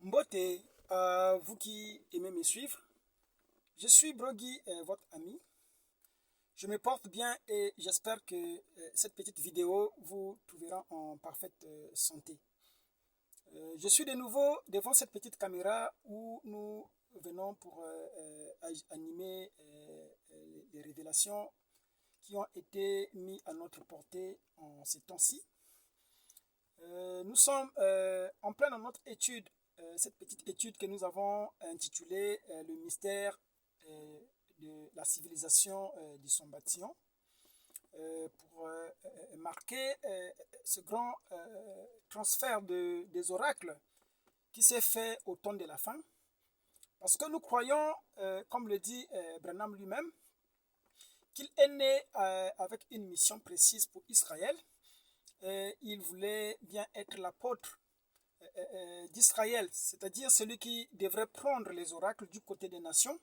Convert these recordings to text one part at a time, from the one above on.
Mbote, vous qui aimez me suivre, je suis Brogui, votre ami. Je me porte bien et j'espère que cette petite vidéo vous trouvera en parfaite santé. Je suis de nouveau devant cette petite caméra où nous venons pour animer les révélations qui ont été mises à notre portée en ces temps-ci. Nous sommes en plein dans notre étude, cette petite étude que nous avons intitulée Le mystère de la civilisation du Sombation, pour marquer ce grand transfert des oracles qui s'est fait au temps de la fin. Parce que nous croyons, comme le dit Branham lui-même, qu'il est né avec une mission précise pour Israël. Il voulait bien être l'apôtre d'Israël, c'est-à-dire celui qui devrait prendre les oracles du côté des nations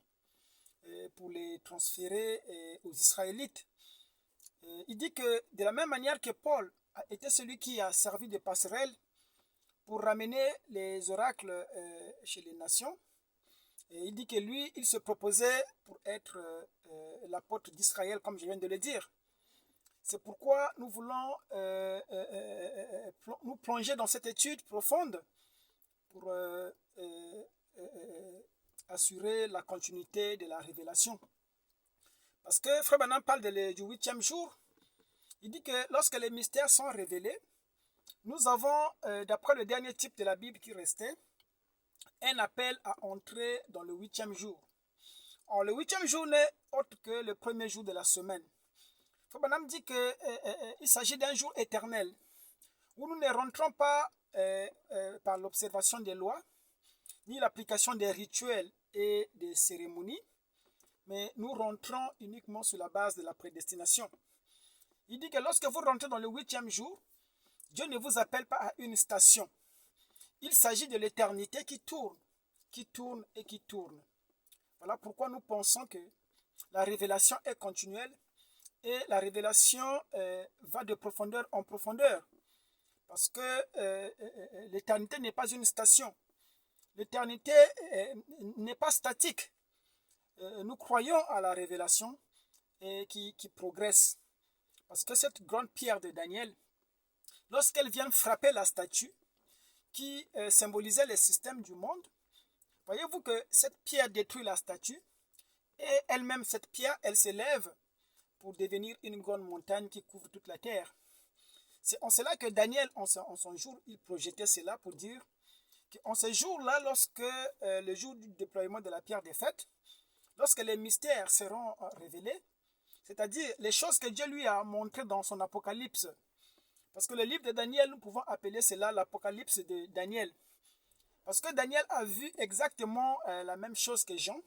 pour les transférer aux Israélites. Il dit que de la même manière que Paul a été celui qui a servi de passerelle pour ramener les oracles chez les nations, il dit que lui, il se proposait pour être l'apôtre d'Israël, comme je viens de le dire. C'est pourquoi nous voulons nous plonger dans cette étude profonde pour assurer la continuité de la révélation. Parce que Frère Branham parle du 8e jour. Il dit que lorsque les mystères sont révélés, nous avons, d'après le dernier type de la Bible qui restait, un appel à entrer dans le 8e jour. Or, le 8e jour n'est autre que le premier jour de la semaine. Frère Branham dit qu'il s'agit d'un jour éternel où nous ne rentrons pas par l'observation des lois, ni l'application des rituels et des cérémonies, mais nous rentrons uniquement sur la base de la prédestination. Il dit que lorsque vous rentrez dans le 8e jour, Dieu ne vous appelle pas à une station. Il s'agit de l'éternité qui tourne et qui tourne. Voilà pourquoi nous pensons que la révélation est continuelle et la révélation va de profondeur en profondeur. Parce que l'éternité n'est pas une station. L'éternité n'est pas statique. Nous croyons à la révélation qui progresse. Parce que cette grande pierre de Daniel, lorsqu'elle vient frapper la statue qui symbolisait les systèmes du monde, voyez-vous que cette pierre détruit la statue et elle-même, cette pierre, elle s'élève pour devenir une grande montagne qui couvre toute la terre. C'est en cela que Daniel, en son jour, il projetait cela pour dire qu'en ce jour-là, lorsque le jour du déploiement de la pierre des fêtes, lorsque les mystères seront révélés, c'est-à-dire les choses que Dieu lui a montrées dans son Apocalypse, parce que le livre de Daniel, nous pouvons appeler cela l'Apocalypse de Daniel, parce que Daniel a vu exactement la même chose que Jean,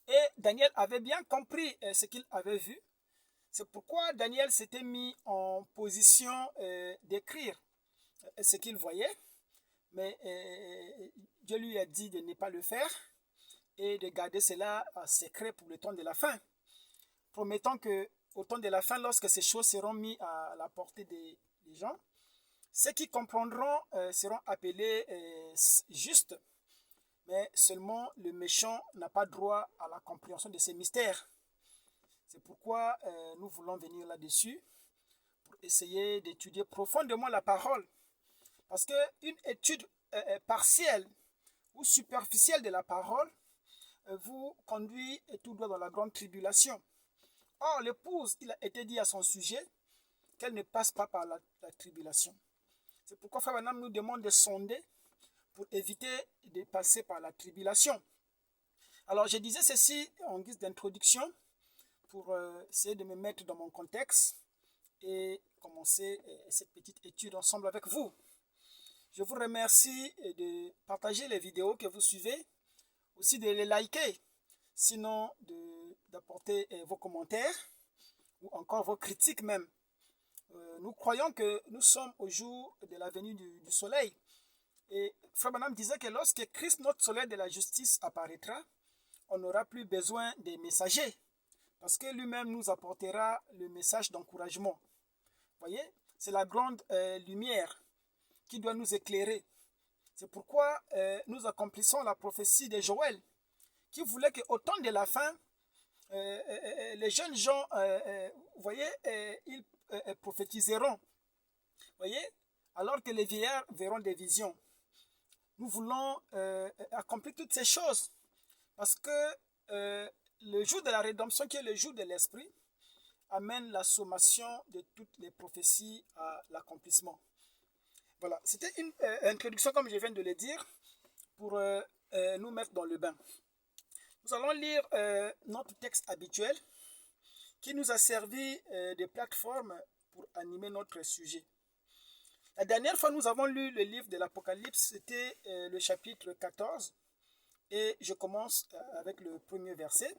et Daniel avait bien compris ce qu'il avait vu. C'est pourquoi Daniel s'était mis en position d'écrire ce qu'il voyait, mais Dieu lui a dit de ne pas le faire et de garder cela secret pour le temps de la fin, promettant que au temps de la fin, lorsque ces choses seront mises à la portée des gens, ceux qui comprendront seront appelés justes, mais seulement le méchant n'a pas droit à la compréhension de ces mystères. C'est pourquoi nous voulons venir là-dessus pour essayer d'étudier profondément la parole. Parce qu'une étude partielle ou superficielle de la parole vous conduit tout droit dans la grande tribulation. Or, l'épouse, il a été dit à son sujet qu'elle ne passe pas par la tribulation. C'est pourquoi Frère Branham nous demande de sonder pour éviter de passer par la tribulation. Alors, je disais ceci en guise d'introduction pour essayer de me mettre dans mon contexte et commencer cette petite étude ensemble avec vous. Je vous remercie de partager les vidéos que vous suivez, aussi de les liker, sinon d'apporter vos commentaires ou encore vos critiques même. Nous croyons que nous sommes au jour de la venue du soleil. Et Frère Branham disait que lorsque Christ, notre soleil de la justice, apparaîtra, on n'aura plus besoin des messagers, parce que lui-même nous apportera le message d'encouragement. Vous voyez, c'est la grande lumière qui doit nous éclairer. C'est pourquoi nous accomplissons la prophétie de Joël, qui voulait qu'au temps de la fin, les jeunes gens, vous voyez, ils prophétiseront, vous voyez, alors que les vieillards verront des visions. Nous voulons accomplir toutes ces choses parce que le jour de la rédemption, qui est le jour de l'esprit, amène la sommation de toutes les prophéties à l'accomplissement. Voilà, c'était une introduction, comme je viens de le dire, pour nous mettre dans le bain. Nous allons lire notre texte habituel qui nous a servi de plateforme pour animer notre sujet. La dernière fois, nous avons lu le livre de l'Apocalypse, c'était le chapitre 14, et je commence avec le premier verset.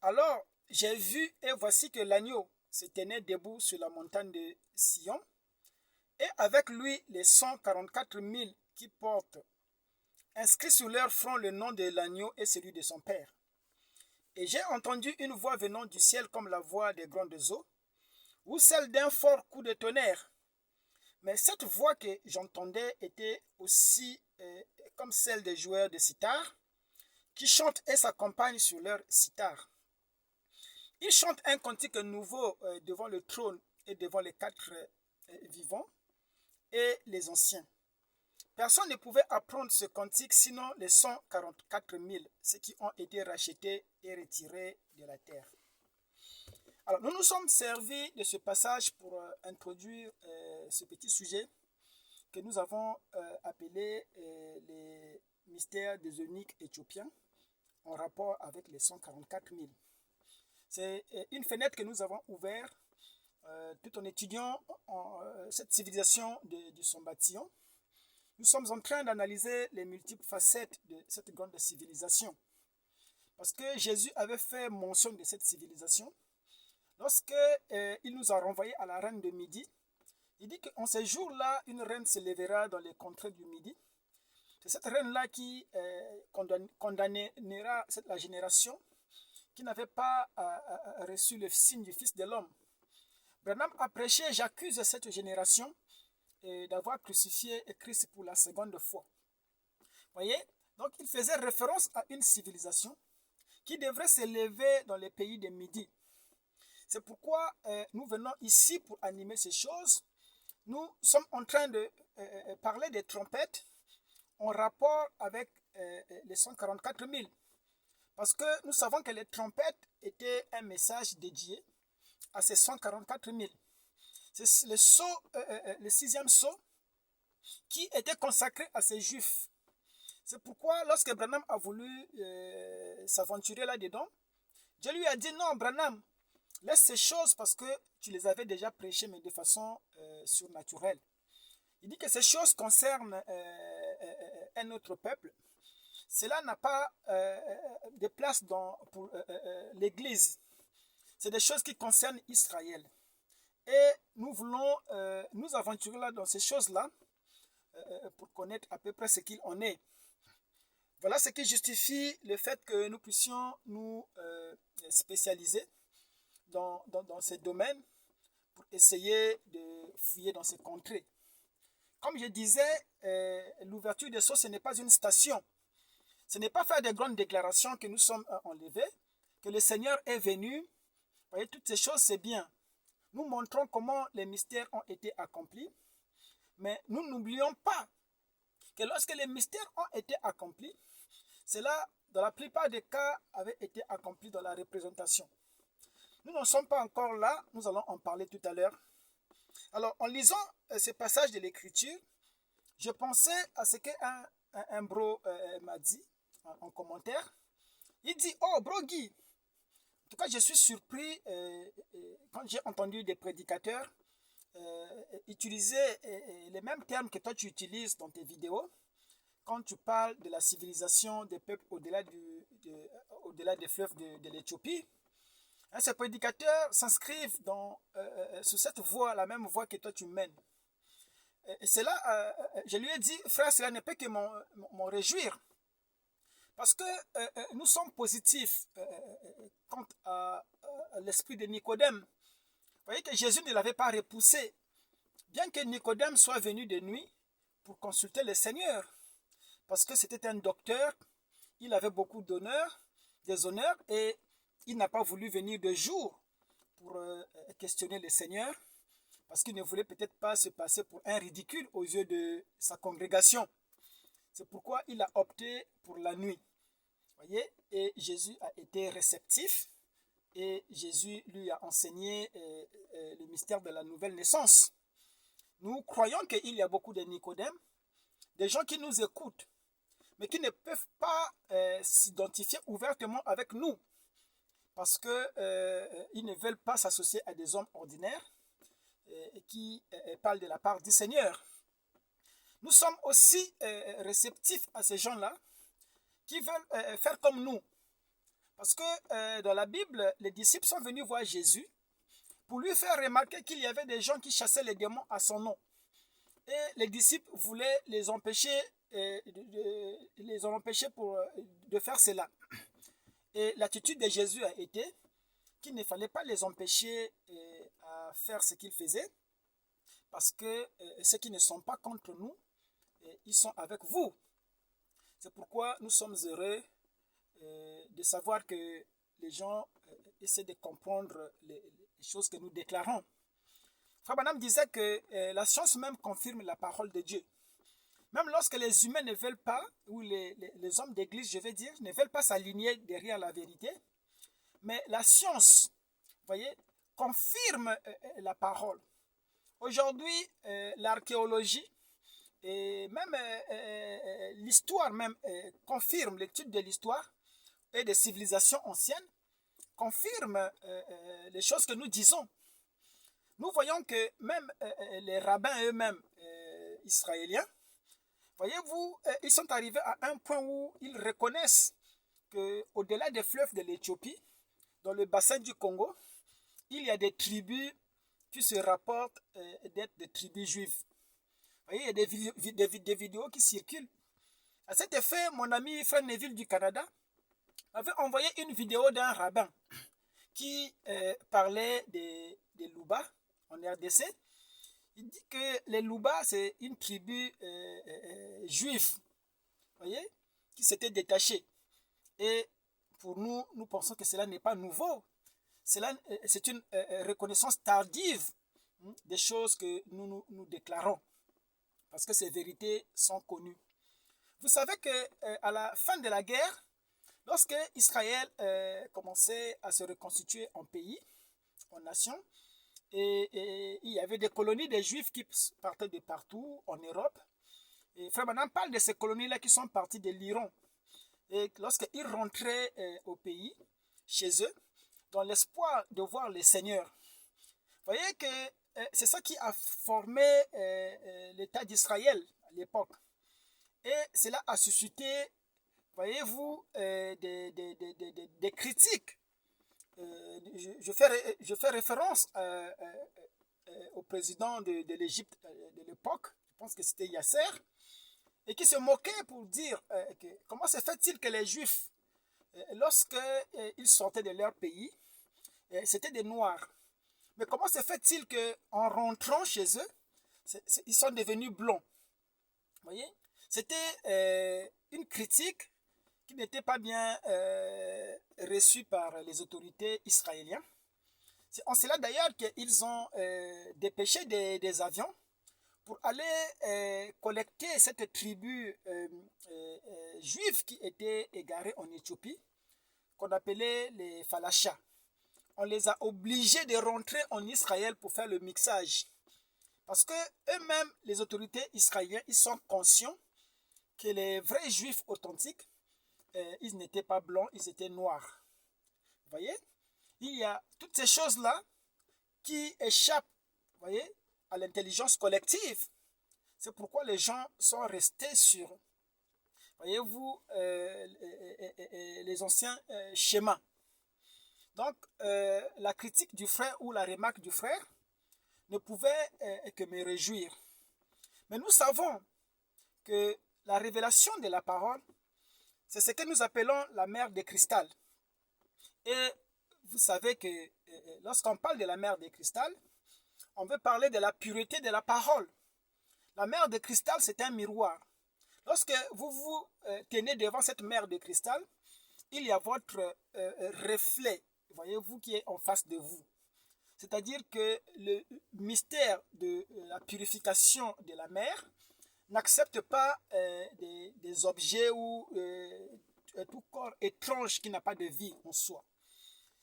Alors, j'ai vu et voici que l'agneau se tenait debout sur la montagne de Sion, et avec lui les 144 000 qui portent, inscrits sur leur front le nom de l'agneau et celui de son père. Et j'ai entendu une voix venant du ciel comme la voix des grandes eaux, ou celle d'un fort coup de tonnerre. Mais cette voix que j'entendais était aussi comme celle des joueurs de sitar, qui chantent et s'accompagnent sur leur sitar. Ils chantent un cantique nouveau devant le trône et devant les quatre vivants et les anciens. Personne ne pouvait apprendre ce cantique sinon les 144 000, ceux qui ont été rachetés et retirés de la terre. Alors, nous nous sommes servis de ce passage pour introduire ce petit sujet que nous avons appelé les mystères des eunuques éthiopiens en rapport avec les 144 000. C'est une fenêtre que nous avons ouverte tout en étudiant cette civilisation du Sambatyon. Nous sommes en train d'analyser les multiples facettes de cette grande civilisation. Parce que Jésus avait fait mention de cette civilisation. Lorsqu'il nous a renvoyés à la reine de Midi, il dit qu'en ces jours-là, une reine se lèvera dans les contrées du Midi. C'est cette reine-là qui condamnera la génération qui n'avait pas reçu le signe du Fils de l'homme. Branham a prêché, j'accuse cette génération d'avoir crucifié Christ pour la seconde fois. Voyez, donc il faisait référence à une civilisation qui devrait s'élever dans les pays de Midi. C'est pourquoi nous venons ici pour animer ces choses. Nous sommes en train de parler des trompettes en rapport avec les 144 000. Parce que nous savons que les trompettes étaient un message dédié à ces 144 000. C'est le sixième sceau qui était consacré à ces juifs. C'est pourquoi lorsque Branham a voulu s'aventurer là-dedans, Dieu lui a dit non Branham, laisse ces choses parce que tu les avais déjà prêchées mais de façon surnaturelle. Il dit que ces choses concernent un autre peuple. Cela n'a pas de place pour l'Église. C'est des choses qui concernent Israël. Et nous voulons nous aventurer là dans ces choses-là pour connaître à peu près ce qu'il en est. Voilà ce qui justifie le fait que nous puissions nous spécialiser dans ces domaines pour essayer de fouiller dans ces contrées. Comme je disais, l'ouverture des sceaux, ce n'est pas une station. Ce n'est pas faire de grandes déclarations que nous sommes enlevés, que le Seigneur est venu. Vous voyez, toutes ces choses, c'est bien. Nous montrons comment les mystères ont été accomplis. Mais nous n'oublions pas que lorsque les mystères ont été accomplis, cela, dans la plupart des cas, avait été accompli dans la représentation. Nous n'en sommes pas encore là. Nous allons en parler tout à l'heure. Alors, en lisant ce passage de l'Écriture, je pensais à ce qu'un bro m'a dit en commentaire. Il dit, oh, bro Guy, en tout cas, je suis surpris quand j'ai entendu des prédicateurs utiliser les mêmes termes que toi tu utilises dans tes vidéos quand tu parles de la civilisation des peuples au-delà des fleuves de l'Éthiopie. Hein, ces prédicateurs s'inscrivent sur cette voie, la même voie que toi tu mènes. Et c'est là, je lui ai dit, frère, cela ne peut que m'en réjouir. Parce que nous sommes positifs quant à l'esprit de Nicodème. Vous voyez que Jésus ne l'avait pas repoussé. Bien que Nicodème soit venu de nuit pour consulter le Seigneur. Parce que c'était un docteur, il avait beaucoup d'honneur, des honneurs, et il n'a pas voulu venir de jour pour questionner le Seigneur, parce qu'il ne voulait peut-être pas se passer pour un ridicule aux yeux de sa congrégation. C'est pourquoi il a opté pour la nuit. Voyez, et Jésus a été réceptif et Jésus lui a enseigné le mystère de la nouvelle naissance. Nous croyons qu'il y a beaucoup de Nicodèmes, des gens qui nous écoutent, mais qui ne peuvent pas s'identifier ouvertement avec nous parce qu'ils ne veulent pas s'associer à des hommes ordinaires qui parlent de la part du Seigneur. Nous sommes aussi réceptifs à ces gens-là qui veulent faire comme nous. Parce que dans la Bible, les disciples sont venus voir Jésus pour lui faire remarquer qu'il y avait des gens qui chassaient les démons à son nom. Et les disciples voulaient les empêcher, de faire cela. Et l'attitude de Jésus a été qu'il ne fallait pas les empêcher à faire ce qu'ils faisaient, parce que ceux qui ne sont pas contre nous, ils sont avec vous. C'est pourquoi nous sommes heureux de savoir que les gens essaient de comprendre les choses que nous déclarons. Frère Branham disait que la science même confirme la parole de Dieu. Même lorsque les humains ne veulent pas, ou les hommes d'église, je vais dire, ne veulent pas s'aligner derrière la vérité, mais la science, voyez, confirme la parole. Aujourd'hui, l'archéologie et même l'histoire même confirme, l'étude de l'histoire et des civilisations anciennes confirme les choses que nous disons. Nous voyons que même les rabbins eux-mêmes israéliens, voyez-vous, ils sont arrivés à un point où ils reconnaissent qu'au-delà des fleuves de l'Éthiopie, dans le bassin du Congo, il y a des tribus qui se rapportent d'être des tribus juives. Vous voyez, il y a des vidéos qui circulent. À cet effet, mon ami Frère Neville du Canada avait envoyé une vidéo d'un rabbin qui parlait des Louba en RDC. Il dit que les Louba, c'est une tribu juive, voyez, qui s'était détachée. Et pour nous, nous pensons que cela n'est pas nouveau. C'est une reconnaissance tardive des choses que nous déclarons, parce que ces vérités sont connues. Vous savez qu'à la fin de la guerre, lorsque Israël commençait à se reconstituer en pays, en nation, et il y avait des colonies de Juifs qui partaient de partout en Europe. Et Frère Branham parle de ces colonies-là qui sont parties de l'Iran. Et lorsqu'ils rentraient au pays, chez eux, dans l'espoir de voir les seigneurs, vous voyez que c'est ça qui a formé l'État d'Israël à l'époque. Et cela a suscité, voyez-vous, des critiques. Je fais référence au président de l'Égypte de l'époque, je pense que c'était Yasser, et qui se moquait pour dire comment se fait-il que les Juifs, lorsqu'ils sortaient de leur pays, c'était des Noirs. Mais comment se fait-il qu'en rentrant chez eux, ils sont devenus blonds? Vous voyez? C'était une critique qui n'était pas bien reçue par les autorités israéliennes. C'est en cela d'ailleurs qu'ils ont dépêché des avions pour aller collecter cette tribu juive qui était égarée en Éthiopie, qu'on appelait les Falachas. On les a obligés de rentrer en Israël pour faire le mixage. Parce que eux-mêmes, les autorités israéliennes, ils sont conscients que les vrais juifs authentiques, ils n'étaient pas blancs, ils étaient noirs. Vous voyez? Il y a toutes ces choses-là qui échappent, vous voyez, à l'intelligence collective. C'est pourquoi les gens sont restés sur, voyez-vous, les anciens schémas. Donc, la critique du frère ou la remarque du frère ne pouvait que me réjouir. Mais nous savons que la révélation de la parole, c'est ce que nous appelons la mer de cristal. Et vous savez que lorsqu'on parle de la mer de cristal, on veut parler de la pureté de la parole. La mer de cristal, c'est un miroir. Lorsque vous vous tenez devant cette mer de cristal, il y a votre reflet, voyez-vous, qui est en face de vous. C'est-à-dire que le mystère de la purification de la mer n'accepte pas des objets ou tout corps étrange qui n'a pas de vie en soi.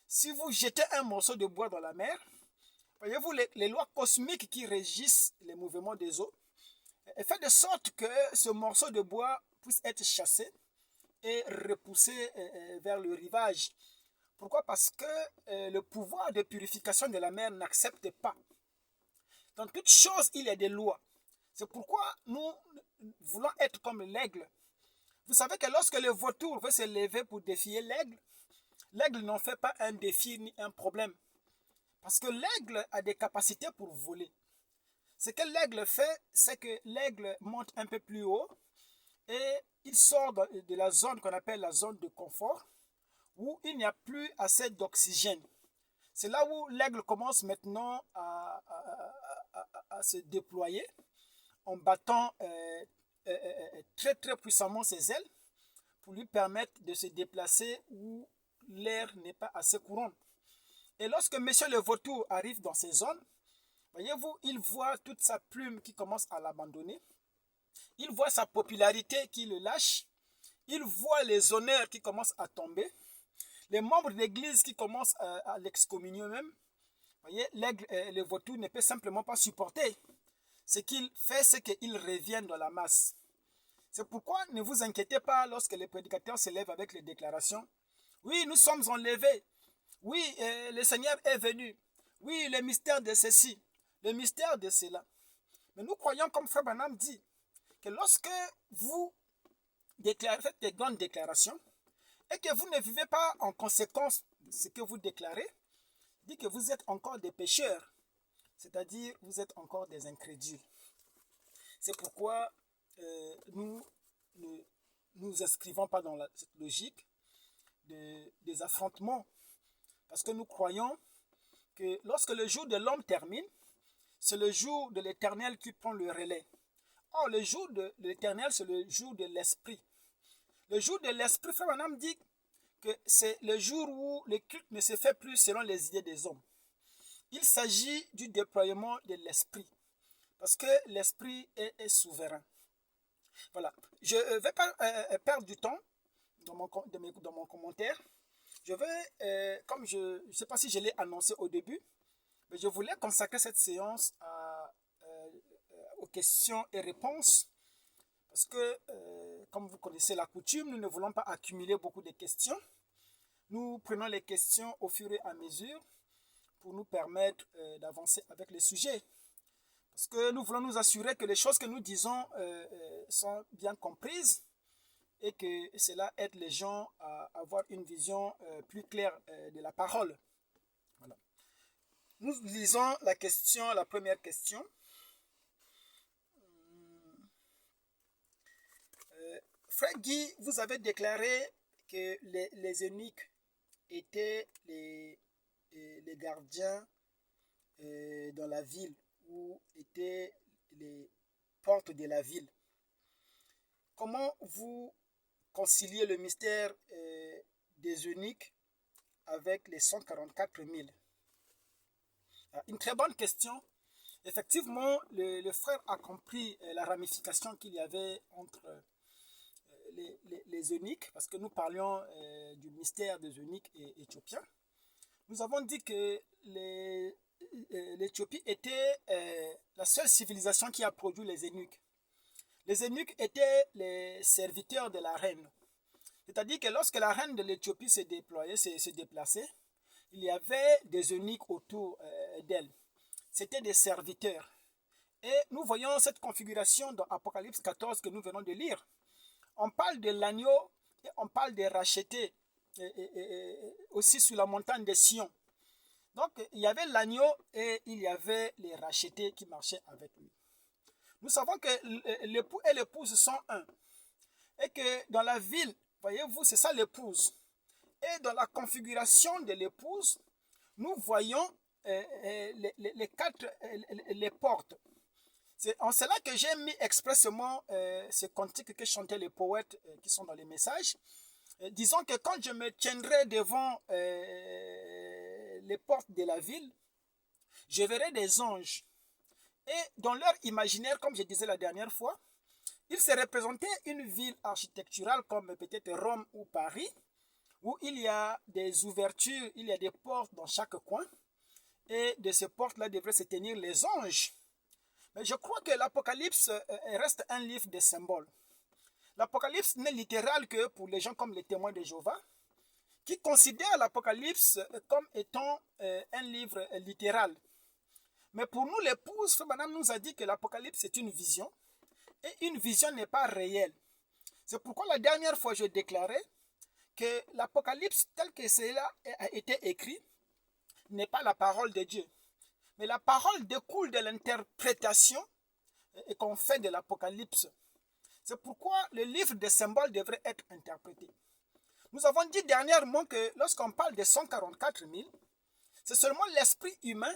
Si vous jetez un morceau de bois dans la mer, voyez-vous, les lois cosmiques qui régissent les mouvements des eaux, fait de sorte que ce morceau de bois puisse être chassé et repoussé vers le rivage. Pourquoi? Parce que le pouvoir de purification de la mer n'accepte pas. Dans toute chose, il y a des lois. C'est pourquoi nous voulons être comme l'aigle. Vous savez que lorsque le vautour veut se lever pour défier l'aigle, l'aigle n'en fait pas un défi ni un problème. Parce que l'aigle a des capacités pour voler. Ce que l'aigle fait, c'est que l'aigle monte un peu plus haut et il sort de la zone qu'on appelle la zone de confort, où il n'y a plus assez d'oxygène. C'est là où l'aigle commence maintenant à se déployer en battant très très puissamment ses ailes pour lui permettre de se déplacer où l'air n'est pas assez courant. Et lorsque monsieur le vautour arrive dans ces zones, voyez-vous, il voit toute sa plume qui commence à l'abandonner. Il voit sa popularité qui le lâche. Il voit les honneurs qui commencent à tomber. Les membres de l'église qui commencent à l'excommunier même. Voyez, l'aigle, le vautour ne peut simplement pas supporter. Ce qu'il fait, c'est qu'il revient dans la masse. C'est pourquoi ne vous inquiétez pas lorsque les prédicateurs se lèvent avec les déclarations. Oui, nous sommes enlevés. Oui, le Seigneur est venu. Oui, le mystère de ceci, le mystère de cela. Mais nous croyons, comme Frère Branham dit, que lorsque vous faites des grandes déclarations et que vous ne vivez pas en conséquence de ce que vous déclarez, dit que vous êtes encore des pécheurs, c'est-à-dire vous êtes encore des incrédules. C'est pourquoi nous ne nous inscrivons pas dans cette logique des affrontements, parce que nous croyons que lorsque le jour de l'homme termine, c'est le jour de l'Éternel qui prend le relais. Or, le jour de l'Éternel, c'est le jour de l'Esprit. Le jour de l'Esprit, Frère Branham dit que c'est le jour où le culte ne se fait plus selon les idées des hommes. Il s'agit du déploiement de l'Esprit, parce que l'Esprit est souverain. Voilà. Je ne vais pas perdre du temps dans mon commentaire. Je vais, comme je ne sais pas si je l'ai annoncé au début, mais je voulais consacrer cette séance aux questions et réponses, parce que, comme vous connaissez la coutume, nous ne voulons pas accumuler beaucoup de questions. Nous prenons les questions au fur et à mesure pour nous permettre d'avancer avec le sujet. Parce que nous voulons nous assurer que les choses que nous disons sont bien comprises et que cela aide les gens à avoir une vision plus claire de la parole. Voilà. Nous lisons la première question. Frère Guy, vous avez déclaré que les eunuques étaient les gardiens dans la ville, ou étaient les portes de la ville. Comment vous conciliez le mystère des eunuques avec les 144 000? Une très bonne question. Effectivement, le frère a compris la ramification qu'il y avait entre les eunuques, parce que nous parlions du mystère des eunuques éthiopiens. Nous avons dit que l'Éthiopie était la seule civilisation qui a produit les eunuques. Les eunuques étaient les serviteurs de la reine. C'est-à-dire que lorsque la reine de l'Éthiopie se déplaçait, il y avait des eunuques autour d'elle. C'était des serviteurs. Et nous voyons cette configuration dans Apocalypse 14 que nous venons de lire. On parle de l'agneau et on parle des rachetés aussi sur la montagne de Sion. Donc, il y avait l'agneau et il y avait les rachetés qui marchaient avec lui. Nous savons que l'époux et l'épouse sont un. Et que dans la ville, voyez-vous, c'est ça l'épouse. Et dans la configuration de l'épouse, nous voyons les portes. C'est en cela que j'ai mis expressément ce cantique que chantaient les poètes qui sont dans les messages. Disons que quand je me tiendrai devant les portes de la ville, je verrai des anges. Et dans leur imaginaire, comme je disais la dernière fois, ils se représentaient une ville architecturale comme peut-être Rome ou Paris, où il y a des ouvertures, il y a des portes dans chaque coin. Et de ces portes-là devraient se tenir les anges. Mais je crois que l'Apocalypse reste un livre de symboles. L'Apocalypse n'est littéral que pour les gens comme les témoins de Jéhovah, qui considèrent l'Apocalypse comme étant un livre littéral. Mais pour nous, l'épouse, Frère Branham nous a dit que l'Apocalypse est une vision, et une vision n'est pas réelle. C'est pourquoi la dernière fois, je déclarais que l'Apocalypse, tel que cela a été écrit, n'est pas la parole de Dieu. Mais la parole découle de l'interprétation qu'on fait de l'Apocalypse. C'est pourquoi le livre des symboles devrait être interprété. Nous avons dit dernièrement que lorsqu'on parle des 144 000, c'est seulement l'esprit humain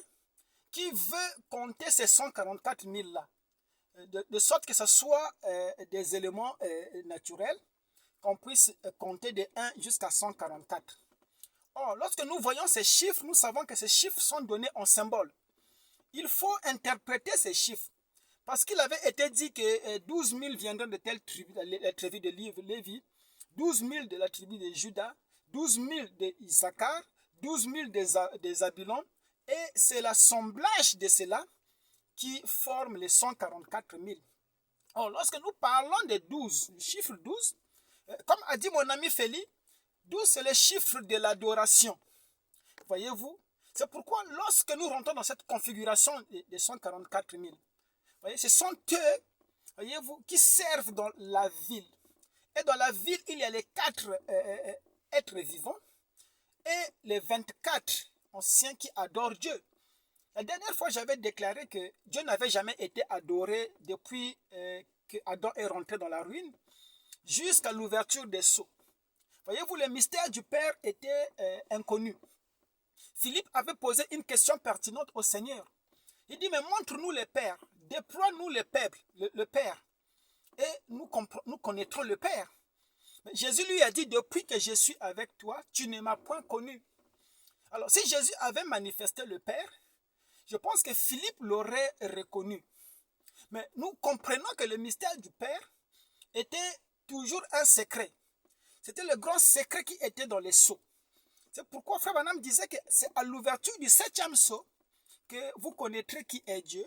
qui veut compter ces 144 000-là, de sorte que ce soit des éléments naturels, qu'on puisse compter de 1 jusqu'à 144. Or, lorsque nous voyons ces chiffres, nous savons que ces chiffres sont donnés en symboles. Il faut interpréter ces chiffres. Parce qu'il avait été dit que 12 000 viendront de telle tribu, la tribu de Lévi, 12 000 de la tribu de Juda, 12 000 de Issachar, 12 000 des Zabulon, et c'est l'assemblage de cela qui forme les 144 000. Or, lorsque nous parlons de 12, le chiffre 12, comme a dit mon ami Félix, 12 c'est le chiffre de l'adoration. Voyez-vous? C'est pourquoi lorsque nous rentrons dans cette configuration des 144 000, voyez, ce sont eux, voyez-vous, qui servent dans la ville. Et dans la ville, il y a les 4 êtres vivants et les 24 anciens qui adorent Dieu. La dernière fois, j'avais déclaré que Dieu n'avait jamais été adoré depuis que Adam est rentré dans la ruine jusqu'à l'ouverture des sceaux. Voyez-vous, le mystère du Père était inconnu. Philippe avait posé une question pertinente au Seigneur. Il dit, mais montre-nous le Père, déploie-nous le Père, et nous connaîtrons le Père. Mais Jésus lui a dit, depuis que je suis avec toi, tu ne m'as point connu. Alors, si Jésus avait manifesté le Père, je pense que Philippe l'aurait reconnu. Mais nous comprenons que le mystère du Père était toujours un secret. C'était le grand secret qui était dans les sceaux. C'est pourquoi Frère Branham disait que c'est à l'ouverture du 7e sceau que vous connaîtrez qui est Dieu,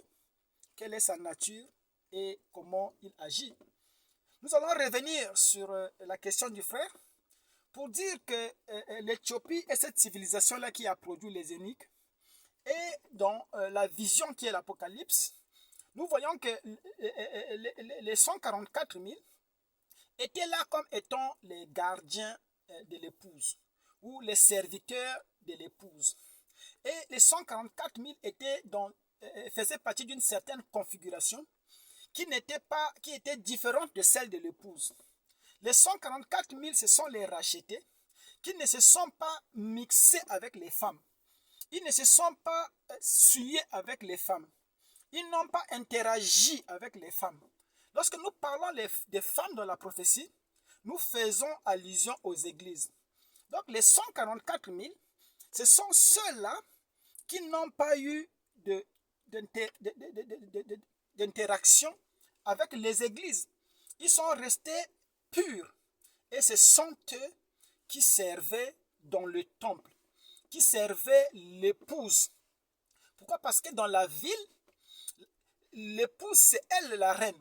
quelle est sa nature et comment il agit. Nous allons revenir sur la question du frère pour dire que l'Éthiopie est cette civilisation-là qui a produit les eunuques. Et dans la vision qui est l'Apocalypse, nous voyons que les 144 000 étaient là comme étant les gardiens de l'épouse ou les serviteurs de l'épouse. Et les 144 000 faisaient partie d'une certaine configuration qui était différente de celle de l'épouse. Les 144 000, ce sont les rachetés qui ne se sont pas mixés avec les femmes. Ils ne se sont pas souillés avec les femmes. Ils n'ont pas interagi avec les femmes. Lorsque nous parlons des femmes dans la prophétie, nous faisons allusion aux églises. Donc les 144 000, ce sont ceux-là qui n'ont pas eu d'interaction avec les églises. Ils sont restés purs. Et ce sont eux qui servaient dans le temple, qui servaient l'épouse. Pourquoi? Parce que dans la ville, l'épouse, c'est elle la reine.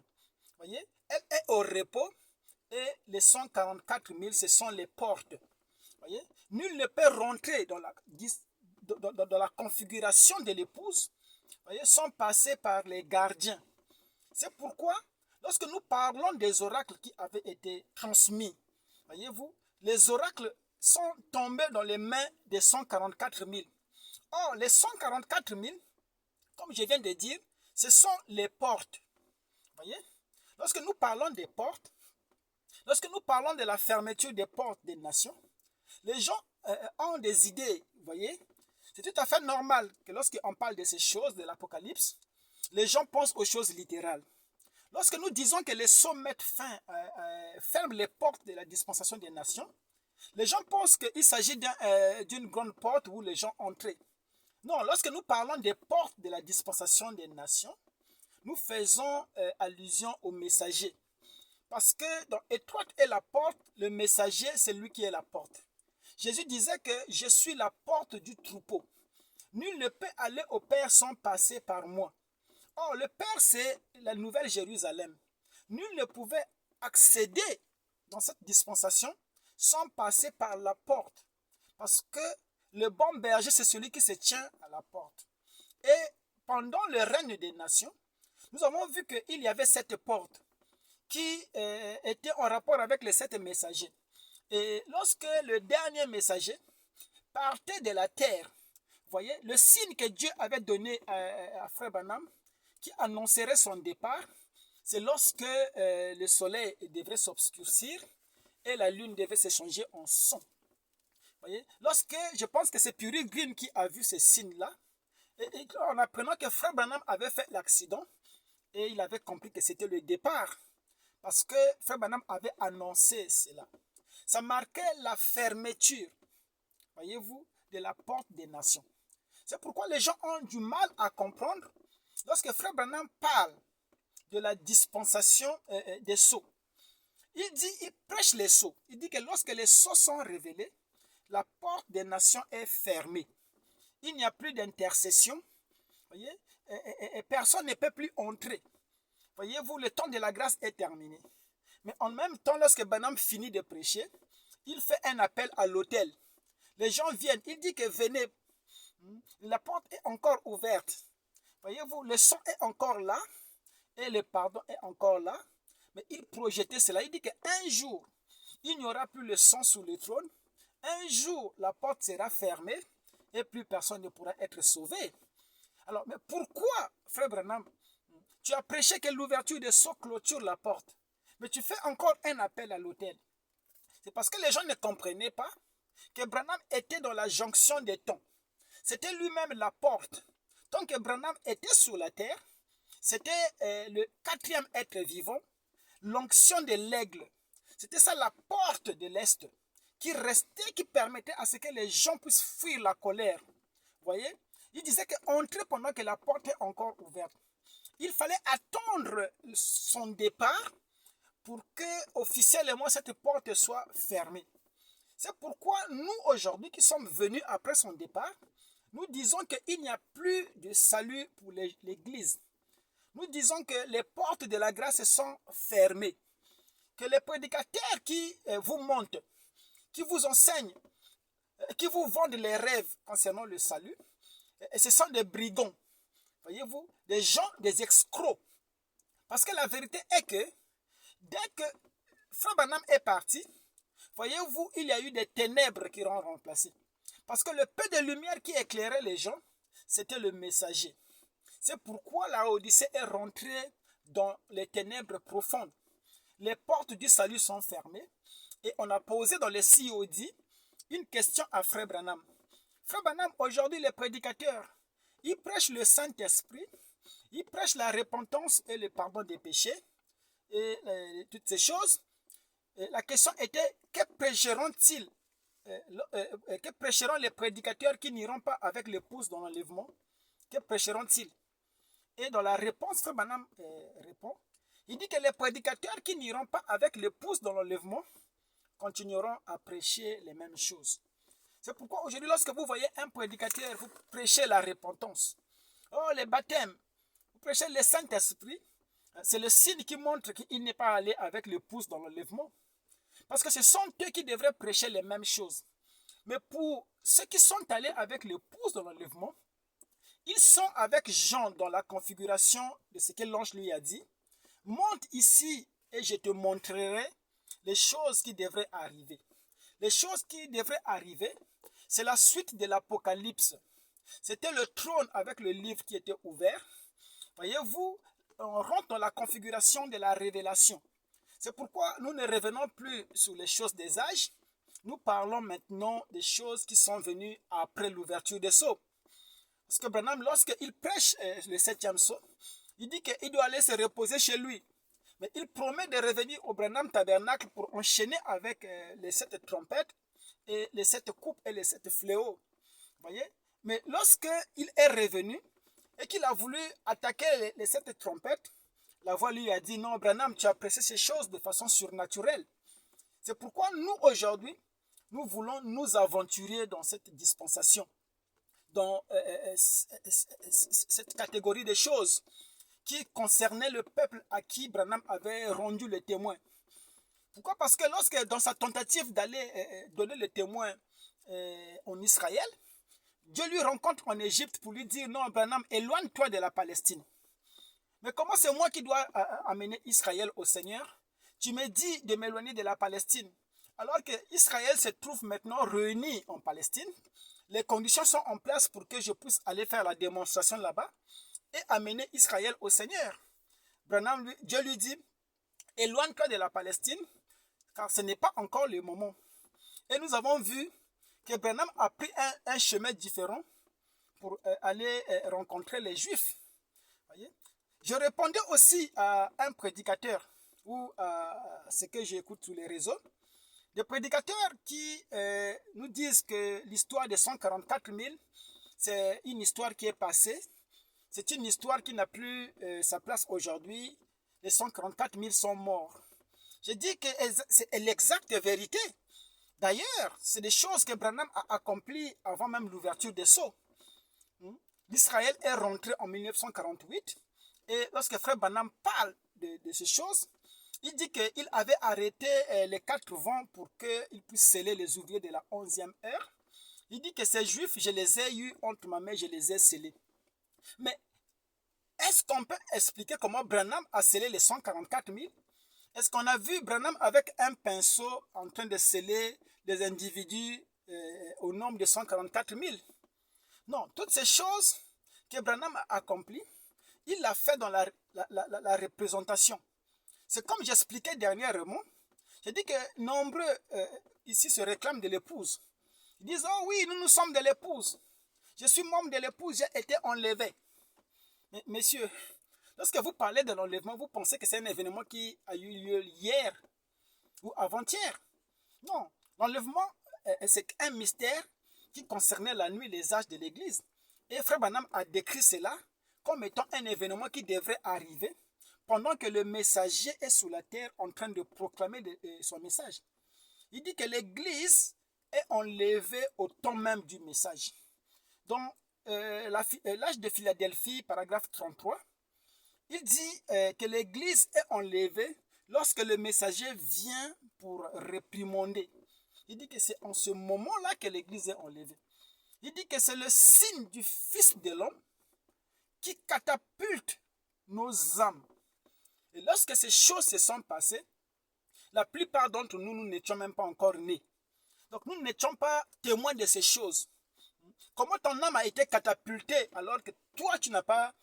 Voyez, elle est au repos et les 144 000, ce sont les portes. Voyez, nul ne peut rentrer dans la configuration de l'épouse, sans passer par les gardiens. C'est pourquoi, lorsque nous parlons des oracles qui avaient été transmis, voyez-vous, les oracles sont tombés dans les mains des 144 000. Or, les 144 000, comme je viens de dire, ce sont les portes. Voyez? Lorsque nous parlons des portes, lorsque nous parlons de la fermeture des portes des nations, les gens ont des idées, voyez? C'est tout à fait normal que lorsqu'on parle de ces choses, de l'Apocalypse, les gens pensent aux choses littérales. Lorsque nous disons que les sceaux mettent ferment les portes de la dispensation des nations, les gens pensent qu'il s'agit d'une grande porte où les gens entrent. Non, lorsque nous parlons des portes de la dispensation des nations, nous faisons allusion au messager. Parce que dans étroite est la porte, le messager, c'est lui qui est la porte. Jésus disait que je suis la porte du troupeau. Nul ne peut aller au Père sans passer par moi. Or, le Père, c'est la nouvelle Jérusalem. Nul ne pouvait accéder dans cette dispensation sans passer par la porte. Parce que le bon berger, c'est celui qui se tient à la porte. Et pendant le règne des nations, nous avons vu qu'il y avait cette porte qui était en rapport avec les 7 messagers. Et lorsque le dernier messager partait de la terre, voyez, le signe que Dieu avait donné à Frère Branham, qui annoncerait son départ, c'est lorsque le soleil devrait s'obscurcir et la lune devait se changer en sang. Voyez, lorsque je pense que c'est Puri Green qui a vu ces signes-là, et en apprenant que Frère Branham avait fait l'accident, et il avait compris que c'était le départ, parce que Frère Branham avait annoncé cela. Ça marquait la fermeture, voyez-vous, de la porte des nations. C'est pourquoi les gens ont du mal à comprendre lorsque Frère Branham parle de la dispensation des sceaux. Il prêche les sceaux. Il dit que lorsque les sceaux sont révélés, la porte des nations est fermée. Il n'y a plus d'intercession. Voyez, et personne ne peut plus entrer. Voyez-vous, le temps de la grâce est terminé. Mais en même temps, lorsque Branham finit de prêcher, il fait un appel à l'autel. Les gens viennent, il dit que venez. La porte est encore ouverte. Voyez-vous, le sang est encore là et le pardon est encore là. Mais il projetait cela. Il dit qu'un jour, il n'y aura plus le sang sous le trône. Un jour, la porte sera fermée et plus personne ne pourra être sauvé. Alors, mais pourquoi, Frère Branham, tu as prêché que l'ouverture des sceaux clôture la porte, mais tu fais encore un appel à l'autel? C'est parce que les gens ne comprenaient pas que Branham était dans la jonction des temps. C'était lui-même la porte. Tant que Branham était sur la terre, c'était le 4e être vivant, l'onction de l'aigle. C'était ça la porte de l'Est qui restait, qui permettait à ce que les gens puissent fuir la colère. Vous voyez? Il disait qu'entrer pendant que la porte est encore ouverte. Il fallait attendre son départ pour que officiellement cette porte soit fermée. C'est pourquoi nous aujourd'hui qui sommes venus après son départ, nous disons qu'il n'y a plus de salut pour l'Église. Nous disons que les portes de la grâce sont fermées. Que les prédicateurs qui vous montent, qui vous enseignent, qui vous vendent les rêves concernant le salut, et ce sont des brigands. Voyez-vous, des gens, des escrocs. Parce que la vérité est que dès que Frère Branham est parti, voyez-vous, il y a eu des ténèbres qui l'ont remplacé. Parce que le peu de lumière qui éclairait les gens, c'était le messager. C'est pourquoi la Odyssée est rentrée dans les ténèbres profondes. Les portes du salut sont fermées et on a posé dans les COD une question à Frère Branham. Frère Branham, aujourd'hui les prédicateurs, ils prêchent le Saint-Esprit, ils prêchent la repentance et le pardon des péchés et toutes ces choses. Et la question était, que prêcheront-ils? Que prêcheront les prédicateurs qui n'iront pas avec l'épouse dans l'enlèvement? Que prêcheront-ils? Et dans la réponse, Frère Branham répond, il dit que les prédicateurs qui n'iront pas avec l'épouse dans l'enlèvement continueront à prêcher les mêmes choses. C'est pourquoi aujourd'hui, lorsque vous voyez un prédicateur, vous prêchez la repentance. Oh, les baptêmes, vous prêchez le Saint-Esprit, c'est le signe qui montre qu'il n'est pas allé avec l'épouse dans l'enlèvement. Parce que ce sont eux qui devraient prêcher les mêmes choses. Mais pour ceux qui sont allés avec l'épouse dans l'enlèvement, ils sont avec Jean dans la configuration de ce que l'ange lui a dit. Monte ici et je te montrerai les choses qui devraient arriver. Les choses qui devraient arriver, c'est la suite de l'Apocalypse. C'était le trône avec le livre qui était ouvert. Voyez-vous, on rentre dans la configuration de la révélation. C'est pourquoi nous ne revenons plus sur les choses des âges. Nous parlons maintenant des choses qui sont venues après l'ouverture des sceaux. Parce que Branham, lorsqu'il prêche le 7e sceau, il dit qu'il doit aller se reposer chez lui. Mais il promet de revenir au Branham Tabernacle pour enchaîner avec les 7 trompettes et les 7 coupes et les 7 fléaux. Voyez? Mais lorsqu'il est revenu et qu'il a voulu attaquer les 7 trompettes, la voix lui a dit, non, Branham, tu as pressé ces choses de façon surnaturelle. C'est pourquoi nous, aujourd'hui, nous voulons nous aventurer dans cette dispensation, dans cette catégorie de choses qui concernait le peuple à qui Branham avait rendu le témoin. Pourquoi? Parce que lorsque dans sa tentative d'aller donner le témoin en Israël, Dieu lui rencontre en Égypte pour lui dire, non, Branham, éloigne-toi de la Palestine. Mais comment c'est moi qui dois amener Israël au Seigneur? Tu me dis de m'éloigner de la Palestine. Alors que Israël se trouve maintenant réuni en Palestine, les conditions sont en place pour que je puisse aller faire la démonstration là-bas et amener Israël au Seigneur. Dieu lui dit, éloigne-toi de la Palestine, car ce n'est pas encore le moment. Et nous avons vu que Branham a pris un chemin différent pour aller rencontrer les Juifs. Voyez? Je répondais aussi à un prédicateur, ou à ce que j'écoute sur les réseaux, des prédicateurs qui nous disent que l'histoire des 144 000, c'est une histoire qui est passée. C'est une histoire qui n'a plus sa place aujourd'hui. Les 144 000 sont morts. Je dis que c'est l'exacte vérité. D'ailleurs, c'est des choses que Branham a accomplies avant même l'ouverture des sceaux. L'Israël est rentré en 1948 et lorsque Frère Branham parle de ces choses, il dit qu'il avait arrêté les 4 vents pour qu'ils puissent sceller les ouvriers de la 11e heure. Il dit que ces Juifs, je les ai eus entre ma main, je les ai scellés. Mais est-ce qu'on peut expliquer comment Branham a scellé les 144 000? Est-ce qu'on a vu Branham avec un pinceau en train de sceller des individus au nombre de 144 000? Non, toutes ces choses que Branham a accomplies, il l'a fait dans la représentation. C'est comme j'expliquais dernièrement, j'ai dit que nombreux ici se réclament de l'épouse. Ils disent, oh oui, nous sommes de l'épouse. Je suis membre de l'épouse, j'ai été enlevé. Mais, messieurs, lorsque vous parlez de l'enlèvement, vous pensez que c'est un événement qui a eu lieu hier ou avant-hier. Non, l'enlèvement, c'est un mystère qui concernait la nuit, les âges de l'Église. Et Frère Branham a décrit cela comme étant un événement qui devrait arriver pendant que le messager est sur la terre en train de proclamer son message. Il dit que l'Église est enlevée au temps même du message. Dans l'âge de Philadelphie, paragraphe 33, il dit que l'Église est enlevée lorsque le messager vient pour réprimander. Il dit que c'est en ce moment-là que l'Église est enlevée. Il dit que c'est le signe du Fils de l'homme qui catapulte nos âmes. Et lorsque ces choses se sont passées, la plupart d'entre nous, nous n'étions même pas encore nés. Donc nous n'étions pas témoins de ces choses. Comment ton âme a été catapultée alors que toi, tu n'as pas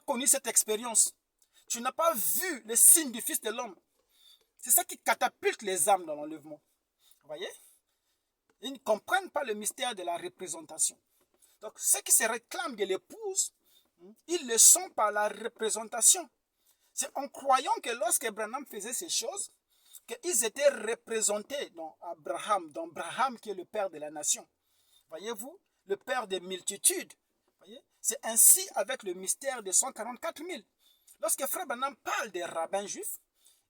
connu cette expérience. Tu n'as pas vu le signe du Fils de l'homme. C'est ça qui catapulte les âmes dans l'enlèvement. Vous voyez? Ils ne comprennent pas le mystère de la représentation. Donc ceux qui se réclament de l'épouse, ils le sont par la représentation. C'est en croyant que lorsque Branham faisait ces choses, qu'ils étaient représentés dans Abraham qui est le père de la nation. Voyez-vous, le père des multitudes. C'est ainsi avec le mystère des 144 000. Lorsque Frère Branham parle des rabbins juifs,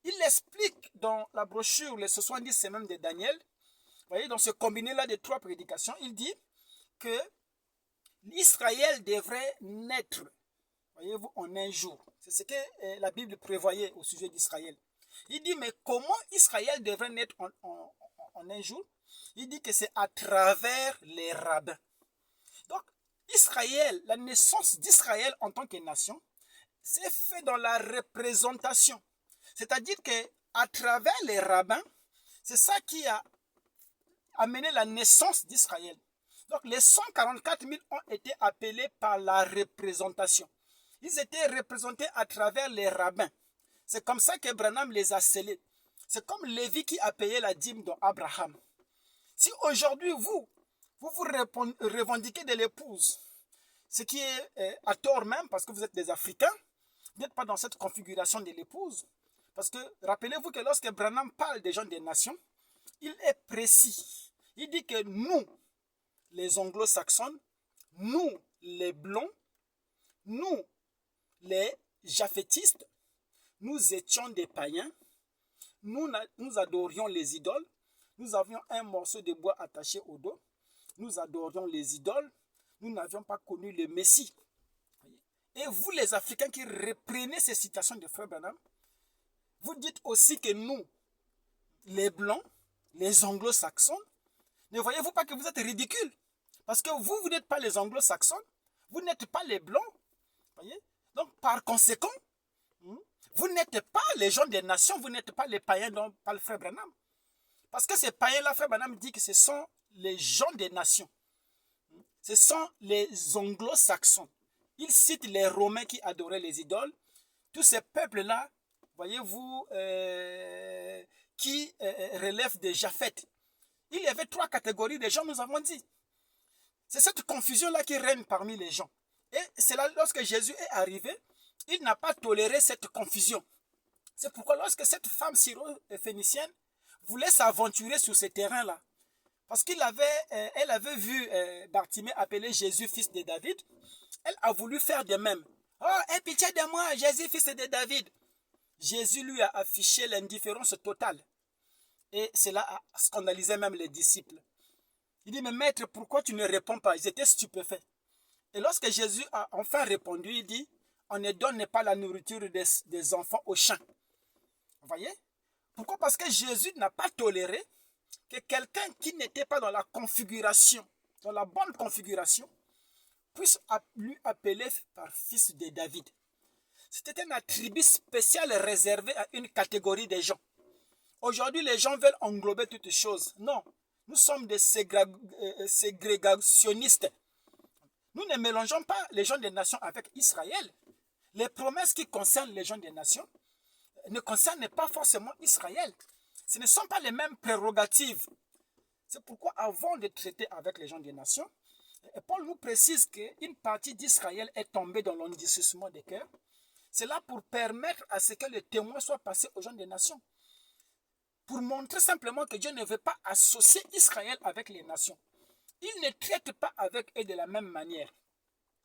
il l'explique dans la brochure Les 70 semaines de Daniel. Voyez, dans ce combiné-là de 3 prédications, il dit que l'Israël devrait naître, voyez-vous, en un jour. C'est ce que la Bible prévoyait au sujet d'Israël. Il dit, mais comment Israël devrait naître en un jour? Il dit que c'est à travers les rabbins. Donc, Israël, la naissance d'Israël en tant que nation, c'est fait dans la représentation. C'est-à-dire qu'à travers les rabbins, c'est ça qui a amené la naissance d'Israël. Donc, les 144 000 ont été appelés par la représentation. Ils étaient représentés à travers les rabbins. C'est comme ça que Branham les a scellés. C'est comme Lévi qui a payé la dîme d'Abraham. Si aujourd'hui, vous Vous vous revendiquez de l'épouse, ce qui est à tort même parce que vous êtes des Africains. Vous n'êtes pas dans cette configuration de l'épouse. Parce que rappelez-vous que lorsque Branham parle des gens des nations, il est précis. Il dit que nous, les anglo-saxons, nous, les blonds, nous, les japhétistes, nous étions des païens, nous adorions les idoles, nous avions un morceau de bois attaché au dos, nous adorions les idoles, nous n'avions pas connu le Messie. Et vous, les Africains qui reprenez ces citations de Frère Branham, vous dites aussi que nous, les Blancs, les Anglo-Saxons, ne voyez-vous pas que vous êtes ridicules? Parce que vous n'êtes pas les Anglo-Saxons, vous n'êtes pas les Blancs. Voyez? Donc, par conséquent, vous n'êtes pas les gens des nations, vous n'êtes pas les païens dont parle Frère Branham. Parce que ces païens-là, Frère Branham dit que ce sont les gens des nations. Ce sont les anglo-saxons. Il cite les Romains qui adoraient les idoles. Tous ces peuples-là, voyez-vous, qui relèvent des Japheth. Il y avait 3 catégories de gens, nous avons dit. C'est cette confusion-là qui règne parmi les gens. Et c'est là, lorsque Jésus est arrivé, il n'a pas toléré cette confusion. C'est pourquoi lorsque cette femme syro-phénicienne voulait s'aventurer sur ces terrains-là, parce qu'elle avait vu Bartimée appeler Jésus fils de David, elle a voulu faire de même. Oh, aie pitié de moi, Jésus fils de David. Jésus lui a affiché l'indifférence totale. Et cela a scandalisé même les disciples. Il dit, mais maître, pourquoi tu ne réponds pas? Ils étaient stupéfaits. Et lorsque Jésus a enfin répondu, il dit, on ne donne pas la nourriture des enfants aux chiens. Vous voyez? Pourquoi? Parce que Jésus n'a pas toléré que quelqu'un qui n'était pas dans la configuration, dans la bonne configuration, puisse lui appeler par fils de David. C'était un attribut spécial réservé à une catégorie de gens. Aujourd'hui, les gens veulent englober toutes choses. Non, nous sommes des ségrégationnistes. Nous ne mélangeons pas les gens des nations avec Israël. Les promesses qui concernent les gens des nations ne concernent pas forcément Israël. Ce ne sont pas les mêmes prérogatives. C'est pourquoi avant de traiter avec les gens des nations, Paul nous précise qu'une partie d'Israël est tombée dans l'endurcissement des cœurs. C'est là pour permettre à ce que le témoin soit passé aux gens des nations. Pour montrer simplement que Dieu ne veut pas associer Israël avec les nations. Il ne traite pas avec eux de la même manière.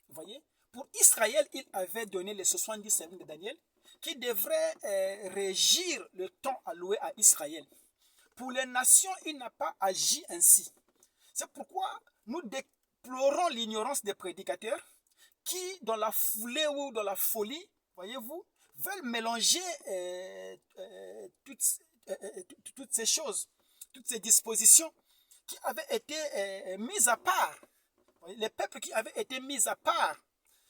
Vous voyez? Pour Israël, il avait donné les 70 semaines de Daniel qui devraient régir le temps alloué à Israël. Pour les nations, il n'a pas agi ainsi. C'est pourquoi nous déplorons l'ignorance des prédicateurs qui, dans la foulée ou dans la folie, voyez-vous, veulent mélanger toutes ces choses, toutes ces dispositions qui avaient été mises à part. Les peuples qui avaient été mis à part,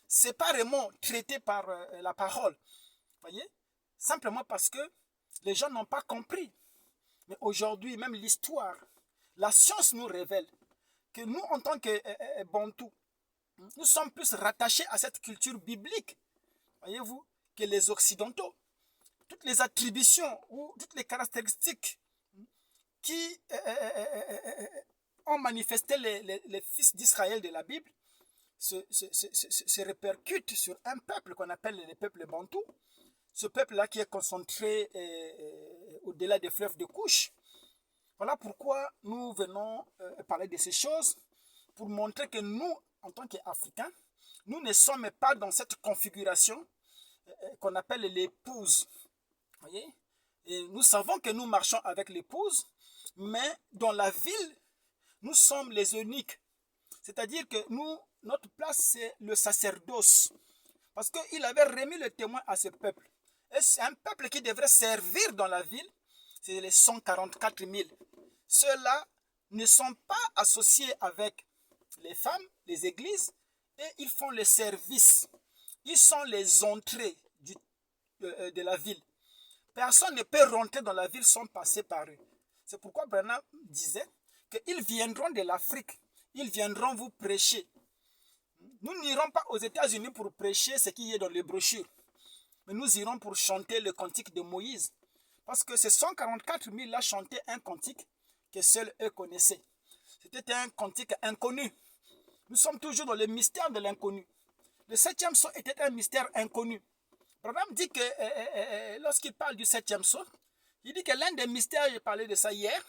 séparément traités par la parole. Voyez? Simplement parce que les gens n'ont pas compris. Mais aujourd'hui, même l'histoire, la science nous révèle que nous, en tant que Bantous, nous sommes plus rattachés à cette culture biblique, voyez-vous, que les Occidentaux. Toutes les attributions ou toutes les caractéristiques qui ont manifesté les fils d'Israël de la Bible se répercutent sur un peuple qu'on appelle les peuples bantous. Ce peuple-là qui est concentré au-delà des fleuves de Couche. Voilà pourquoi nous venons parler de ces choses, pour montrer que nous, en tant qu'Africains, nous ne sommes pas dans cette configuration qu'on appelle l'épouse. Voyez? Et nous savons que nous marchons avec l'épouse, mais dans la ville, nous sommes les eunuques. C'est-à-dire que nous, notre place, c'est le sacerdoce. Parce qu'il avait remis le témoin à ce peuple. Et c'est un peuple qui devrait servir dans la ville. C'est les 144 000. Ceux-là ne sont pas associés avec les femmes, les églises, et ils font le service. Ils sont les entrées de la ville. Personne ne peut rentrer dans la ville sans passer par eux. C'est pourquoi Branham disait qu'ils viendront de l'Afrique. Ils viendront vous prêcher. Nous n'irons pas aux États-Unis pour prêcher ce qui est dans les brochures. Mais nous irons pour chanter le cantique de Moïse. Parce que ces 144 000 là chantaient un cantique que seuls eux connaissaient. C'était un cantique inconnu. Nous sommes toujours dans le mystère de l'inconnu. Le septième saut était un mystère inconnu. Branham dit que lorsqu'il parle du septième saut, il dit que l'un des mystères, j'ai parlé de ça hier,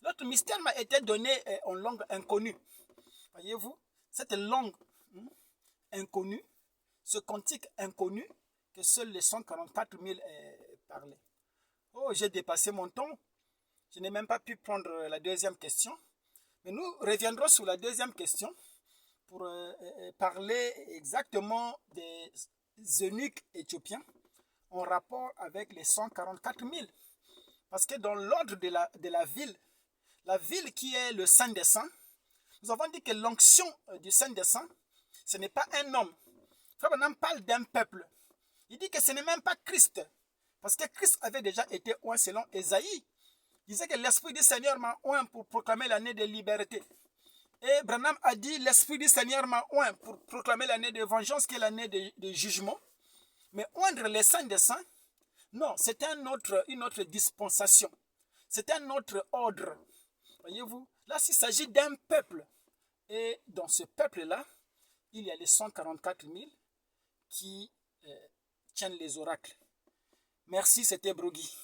l'autre mystère m'a été donné en langue inconnue. Voyez-vous, cette langue inconnue, ce cantique inconnu, que seuls les 144 000 parlaient. Oh, j'ai dépassé mon temps. Je n'ai même pas pu prendre la deuxième question. Mais nous reviendrons sur la deuxième question pour parler exactement des eunuques éthiopiens en rapport avec les 144 000. Parce que dans l'ordre de la ville qui est le Saint des Saints, nous avons dit que l'onction du Saint des Saints, ce n'est pas un homme. Frère Branham parle d'un peuple. Il dit que ce n'est même pas Christ. Parce que Christ avait déjà été oint selon Ésaïe. Il disait que l'Esprit du Seigneur m'a oint pour proclamer l'année de liberté. Et Branham a dit l'Esprit du Seigneur m'a oint pour proclamer l'année de vengeance qui est l'année de jugement. Mais oindre les saints des saints, non, c'est une autre dispensation. C'est un autre ordre. Voyez-vous, là, il s'agit d'un peuple. Et dans ce peuple-là, il y a les 144 000 qui tiennent les oracles. Merci, c'était Brogui.